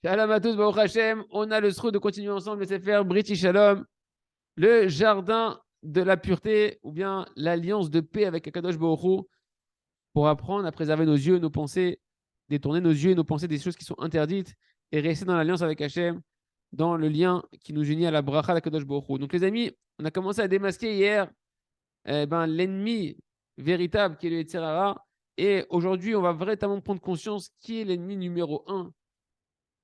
Shalom à tous, Baruch Hashem. On a le sroud de continuer ensemble le Sefer Briti Shalom, le jardin de la pureté, ou bien l'alliance de paix avec Akadosh Baruch Hu, pour apprendre à préserver nos yeux, nos pensées, détourner nos yeux et nos pensées des choses qui sont interdites et rester dans l'alliance avec Hashem, dans le lien qui nous unit à la bracha d'Akadosh Baruch Hu. Donc les amis, on a commencé à démasquer hier l'ennemi véritable qui est le Yetzer Hara, et aujourd'hui on va vraiment prendre conscience qui est l'ennemi numéro un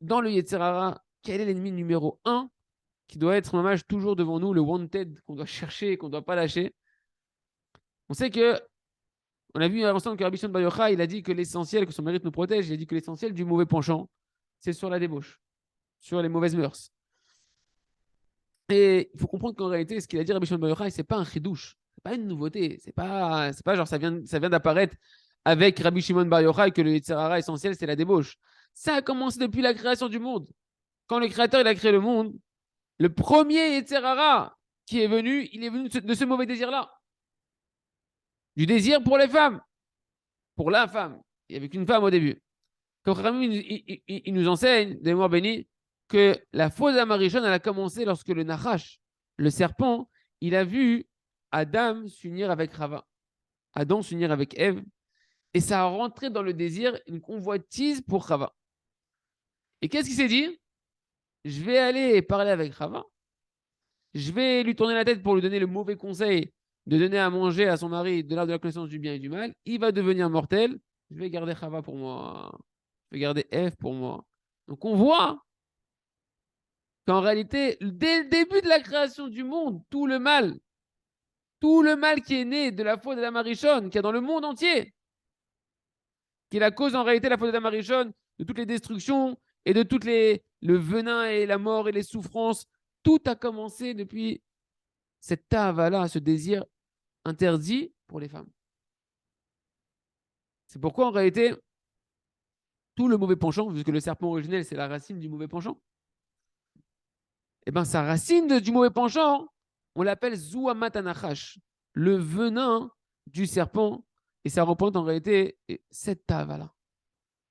dans le Yetzer Hara. Quel est l'ennemi numéro un qui doit être mamage toujours devant nous, le wanted qu'on doit chercher et qu'on ne doit pas lâcher? On sait que, on a vu ensemble que Rabbi Shimon Bar Yochai, il a dit que l'essentiel, que son mérite nous protège, il a dit que l'essentiel du mauvais penchant, c'est sur la débauche, sur les mauvaises mœurs. Et il faut comprendre qu'en réalité, ce qu'il a dit Rabbi Shimon Bar Yochai, c'est pas un chidouche, c'est pas une nouveauté, c'est pas genre ça vient d'apparaître avec Rabbi Shimon Bar Yochai que le Yetzer Hara essentiel, c'est la débauche. Ça a commencé depuis la création du monde. Quand le Créateur il a créé le monde, le premier Yetzer Hara qui est venu, il est venu de ce mauvais désir-là. Du désir pour les femmes, pour la femme. Il n'y avait qu'une femme au début. Comme Khamim, il nous enseigne, des morts bénis, que la faute d'Amarichon, elle a commencé lorsque le Nachash, le serpent, il a vu Adam s'unir avec Rava. Adam s'unir avec Ève. Et ça a rentré dans le désir une convoitise pour Rava. Et qu'est-ce qu'il s'est dit? Je vais aller parler avec Rava. Je vais lui tourner la tête pour lui donner le mauvais conseil de donner à manger à son mari de l'art de la connaissance du bien et du mal. Il va devenir mortel. Je vais garder Chava pour moi. Je vais garder F pour moi. Donc on voit qu'en réalité, dès le début de la création du monde, tout le mal qui est né de la faute d'Adam Arishon, qui est dans le monde entier, qui est la cause en réalité de la faute d'Adam Arishon, de toutes les destructions et de toutes le venin et la mort et les souffrances, tout a commencé depuis cette tava-là, ce désir interdit pour les femmes. C'est pourquoi en réalité, tout le mauvais penchant, vu que le serpent originel, c'est la racine du mauvais penchant, et bien sa racine du mauvais penchant, on l'appelle Zouamat Anachash, le venin du serpent, et ça représente en réalité cette tava-là,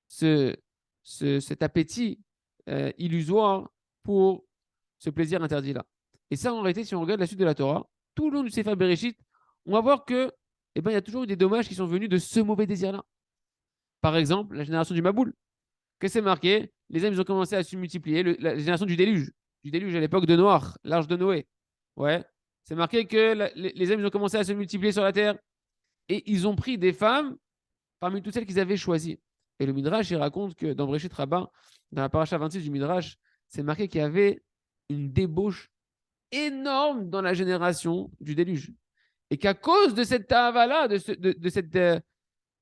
cet appétit illusoire pour ce plaisir interdit-là. Et ça, en réalité, si on regarde la suite de la Torah, tout le long du Sefer Bereshit, on va voir que, il y a toujours eu des dommages qui sont venus de ce mauvais désir-là. Par exemple, la génération du Maboul. Qu'est-ce que c'est marqué? Les hommes, ils ont commencé à se multiplier. La génération du déluge à l'époque de Noir, l'arche de Noé. Ouais. C'est marqué que les hommes, ils ont commencé à se multiplier sur la terre et ils ont pris des femmes parmi toutes celles qu'ils avaient choisies. Et le Midrash, il raconte que dans Bréchit Rabbah, dans la paracha 26 du Midrash, c'est marqué qu'il y avait une débauche énorme dans la génération du déluge. Et qu'à cause de cette tava-là, de cet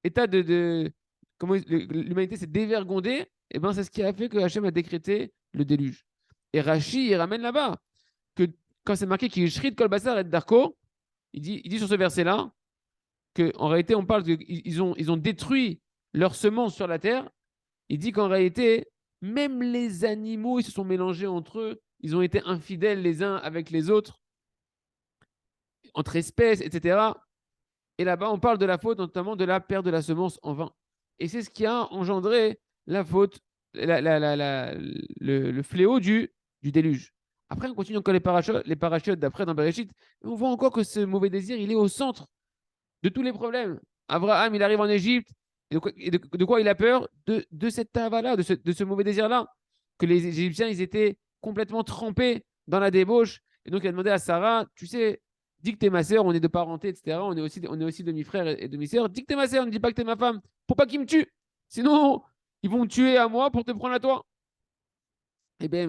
état comment l'humanité s'est dévergondée, et ben c'est ce qui a fait que Hachem a décrété le déluge. Et Rashi, il ramène là-bas que quand c'est marqué qu'il shrit kol basar et darko, il dit sur ce verset-là qu'en réalité, on parle qu'ils ont détruit leur semence sur la terre. Il dit qu'en réalité, même les animaux, ils se sont mélangés entre eux, ils ont été infidèles les uns avec les autres, entre espèces, etc. Et là-bas, on parle de la faute, notamment de la perte de la semence en vain. Et c'est ce qui a engendré la faute, le fléau du déluge. Après, on continue encore les parachutes d'après dans Bereshit. Et on voit encore que ce mauvais désir, il est au centre de tous les problèmes. Abraham, il arrive en Égypte. Et de quoi il a peur? De cette tava-là, de ce mauvais désir-là. Que les Égyptiens, ils étaient complètement trempés dans la débauche. Et donc, il a demandé à Sarah, tu sais, dis que t'es ma sœur, on est de parenté, etc. On est aussi demi-frère et demi-sœur. Dis que t'es ma sœur, ne dis pas que t'es ma femme. Pour pas qu'ils me tuent. Sinon, ils vont me tuer à moi pour te prendre à toi. Et bien,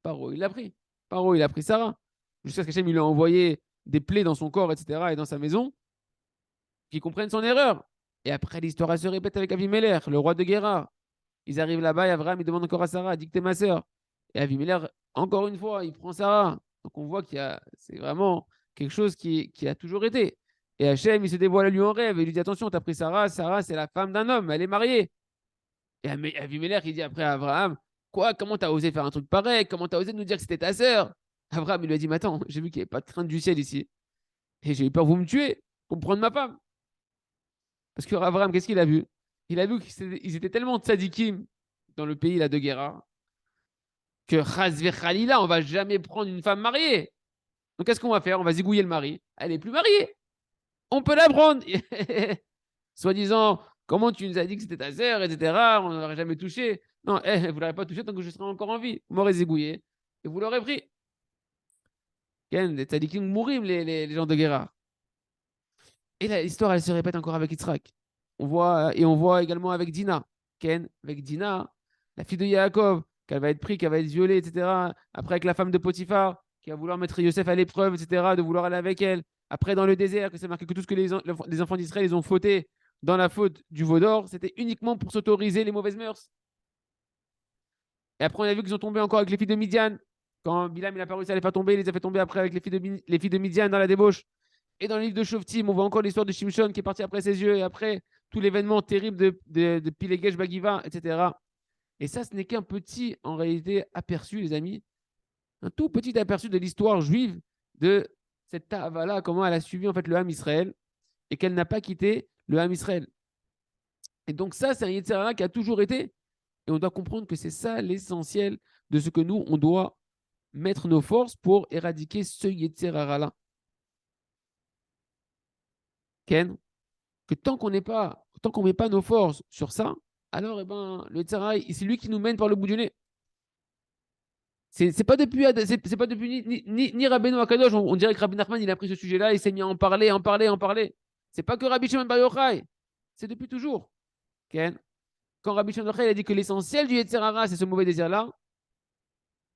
Paro, il l'a pris. Paro, il a pris Sarah. Jusqu'à ce qu'Hachem lui a envoyé des plaies dans son corps, etc. et dans sa maison, qu'ils comprennent son erreur. Et après, l'histoire se répète avec Avimelech, le roi de Guérar. Ils arrivent là-bas et Abraham, il demande encore à Sarah, dis que t'es ma sœur. Et Avimelech, encore une fois, il prend Sarah. Donc on voit c'est vraiment quelque chose qui a toujours été. Et Hachem, il se dévoile à lui en rêve. Et il lui dit, attention, t'as pris Sarah. Sarah, c'est la femme d'un homme. Elle est mariée. Et Avimelech, il dit après à Abraham, quoi, comment t'as osé faire un truc pareil? Comment t'as osé nous dire que c'était ta sœur? Abraham, il lui a dit, mais attends, j'ai vu qu'il n'y avait pas de crainte du ciel ici. Et j'ai eu peur, vous me tuez pour me prendre ma femme. Parce que Abraham, qu'est-ce qu'il a vu? Il a vu qu'ils étaient tellement tzadikim dans le pays là, de Guérar que Chaz Khalila, on va jamais prendre une femme mariée. Donc, qu'est-ce qu'on va faire? On va zigouiller le mari. Elle n'est plus mariée. On peut la prendre. Soi-disant, comment tu nous as dit que c'était ta sœur, etc. On n'aurait jamais touché. Non, vous ne l'aurez pas touché tant que je serai encore en vie. Vous m'aurez zigouillé et vous l'aurez pris. Ken, les tzadikim mourim, les gens de Guérard. Et l'histoire, elle se répète encore avec Yitzhak. On voit également avec Dina. Ken, avec Dina, la fille de Yaakov, qu'elle va être prise, qu'elle va être violée, etc. Après, avec la femme de Potiphar, qui va vouloir mettre Yosef à l'épreuve, etc., de vouloir aller avec elle. Après, dans le désert, que c'est marqué que tout ce que les enfants d'Israël, ils ont fauté dans la faute du veau d'or, c'était uniquement pour s'autoriser les mauvaises mœurs. Et après, on a vu qu'ils ont tombé encore avec les filles de Midian. Quand Bilam il a pas réussi à les faire tomber, il les a fait tomber après avec les filles de Midian dans la débauche. Et dans le livre de Shoftim, on voit encore l'histoire de Shimshon qui est parti après ses yeux et après tout l'événement terrible de Pilegesh Bagiva, etc. Et ça, ce n'est qu'un petit, en réalité, aperçu, les amis, un tout petit aperçu de l'histoire juive de cette Ta'avala, comment elle a suivi en fait le Ham Israël et qu'elle n'a pas quitté le Ham Israël. Et donc ça, c'est un Yetzirah qui a toujours été. Et on doit comprendre que c'est ça l'essentiel de ce que nous, on doit mettre nos forces pour éradiquer ce Yetzirah-là. Ken, que tant qu'on ne met pas nos forces sur ça, alors le Yetzirah, c'est lui qui nous mène par le bout du nez. C'est pas depuis, c'est pas depuis ni Rabbeinu Akadosh, on dirait que Rabbi Nachman, il a pris ce sujet-là, il s'est mis à en parler, en parler, en parler. C'est pas que Rabbi Shimon Bar Yochai, c'est depuis toujours. Ken, quand Rabbi Shimon Bar Yochai a dit que l'essentiel du Yetzirah, c'est ce mauvais désir-là,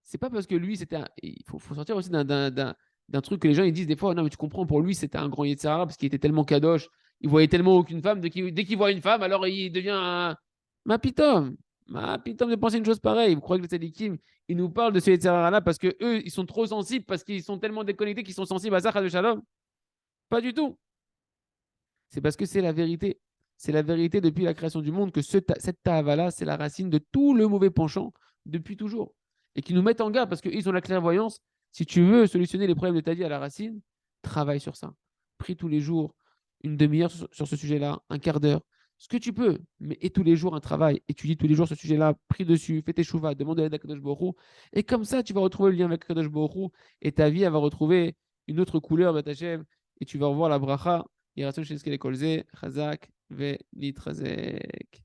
c'est pas parce que lui, il faut sortir aussi d'un truc que les gens ils disent des fois, non mais tu comprends, pour lui, c'était un grand Yetzirah parce qu'il était tellement kadosh, il voyait tellement aucune femme, dès qu'il voit une femme, alors il devient un... Ma pitom de penser une chose pareille. Vous croyez que les tzadikim, ils nous parlent de ce Yetzirah-là parce que eux, ils sont trop sensibles, parce qu'ils sont tellement déconnectés qu'ils sont sensibles à ça, de Shalom? Pas du tout. C'est parce que c'est la vérité. C'est la vérité depuis la création du monde que cette ta'ava-là, c'est la racine de tout le mauvais penchant depuis toujours. Et qui nous mettent en garde parce qu'ils ont la clairvoyance. Si tu veux solutionner les problèmes de ta vie à la racine, travaille sur ça. Prie tous les jours, une demi-heure sur ce sujet-là, un quart d'heure. Ce que tu peux, mais et tous les jours un travail. Étudie tous les jours ce sujet-là, prie dessus, fais tes chouvas, demande à l'aide à Kadosh Baruch Hu. Et comme ça, tu vas retrouver le lien avec Kadosh Baruch Hu et ta vie, elle va retrouver une autre couleur, Batachem, et tu vas revoir la bracha. יהי רצון שנזכה לכל זה, חזק ונתחזק.